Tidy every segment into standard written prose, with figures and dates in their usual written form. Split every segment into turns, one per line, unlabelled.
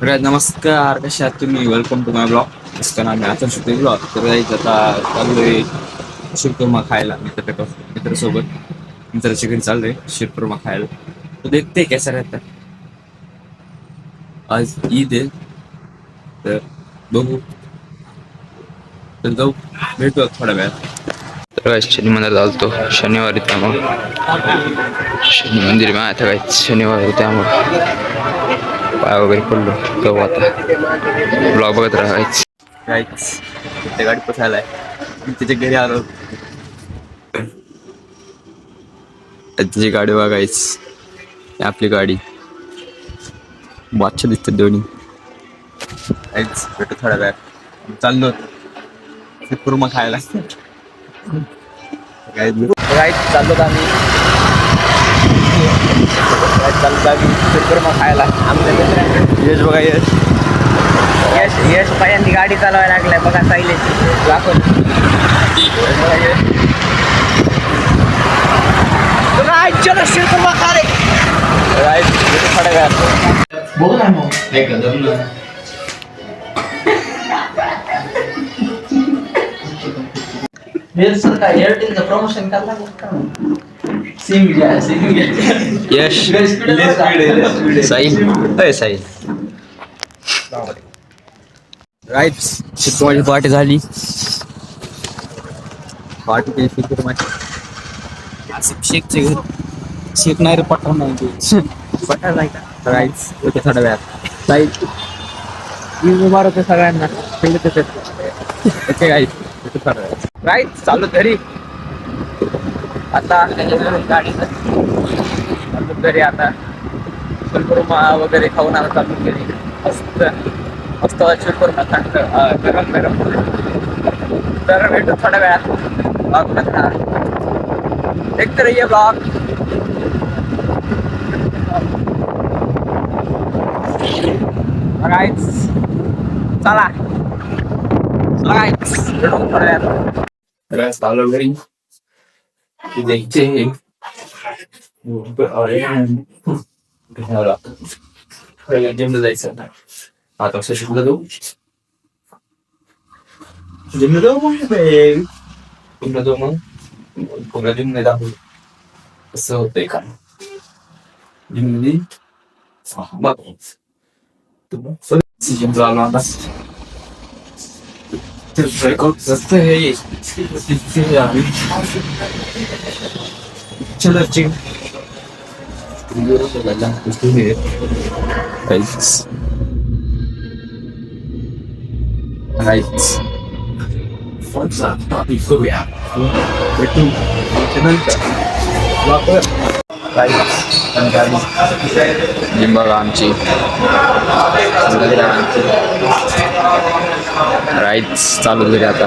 नमस्कार, कशा आहात तुम्ही? Welcome to my blog. इसका नाम है आचर शुद्धी ब्लॉग. तर guys, आता चाललोय शिरकुर्मा खायला मित्रासोबत. मित्राच्या घरी चाललोय शिरकुर्मा खायला. तो देखते कैसा रहता है. आज ईद आहे तर बघू. तर जाऊ भेटू थोड्या वेळात. तर शनी मंदिर चालतो शनिवारी त्यामुळं शनी मंदिर में आता काय शनिवारी त्यामुळं पाय वगैरे पडलो जाऊ आता ब्लॉग बघत राहायच काहीच त्या गाडी पसायलाय त्याच्या घरी आलो त्याची गाडी बघायच आपली गाडी बादशा दिसतात दोन्ही काहीच भेटू थोड्या वेळात चाललो कुर्मा खायला काय चाललो आम्ही कुर्मा खायला आमच्या यश बघा यश
यश यश पहिल्यांदा गाडी चालवायला लागलाय बघा सायलेची
दाखव
चलो शिरकुर्मा खा रे
थोड्या वेळात
बघू ना मग सर काय एअरटेलचं प्रमोशन करायला सिम घ्या
यश साहिल अय साहिल राईट शिरकुर्माची पार्टी झाली पार्टी केली शिरकुर्माची आसिफ शेखचे घर शेख नाही रे पठाण नाही
पटा जाय का
राईट्स ओके थोड्या वेळात
साहिल मारतो सगळ्यांना
ओके राईट थोड्या वेळात राईट चालू घरी आता गाडीचं चालू घरी आता शिरकुर्मा वगैरे खाऊन आता चालू घरी मस्त मस्त शिरकुर्मा थंड गरम गरम तर भेटू थोड्या वेळात ब्लॉग नका एक तर ये ब्लॉग राईट्स चला राईट्स भेटू थोड्या वेळात चालू घरी देखते हैं जिमला जायचं आता कसं शिकलं जाऊ जिमला जाऊ मग जिमला जाऊ मग पुन्हा जिम नाही दाखवू कसं होतंय का जिममध्ये बघ जिम चालू आता ब्रेकआउट है चलो जिम राईट्स करूया भेटू जिम बघा आमची राइट्स चालू करें आता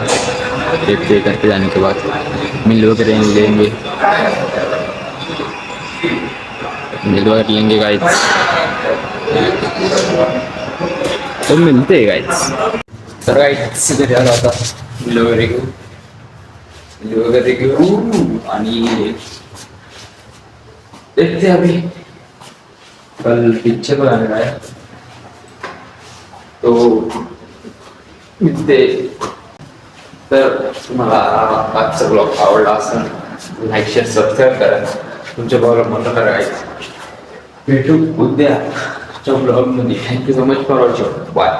देखते करके जाने के बाद मिल वगैरह लेंगे मिल वगैरह लेंगे गाइड्स तो मिलते हैं गाइड्स तर गाइड्स घरी आलो आता मिल वगैरह घेऊ आणि देखते अभी कल पिक्चर बनाने है तो मिळते तर तुम्हाला आजचा ब्लॉग आवडला असेल लाईक शेअर सबस्क्राईब करा तुमच्या ब्लॉगला मोठं करायचं भेटू उद्याच्या ब्लॉगमध्ये thank you so much for watching bye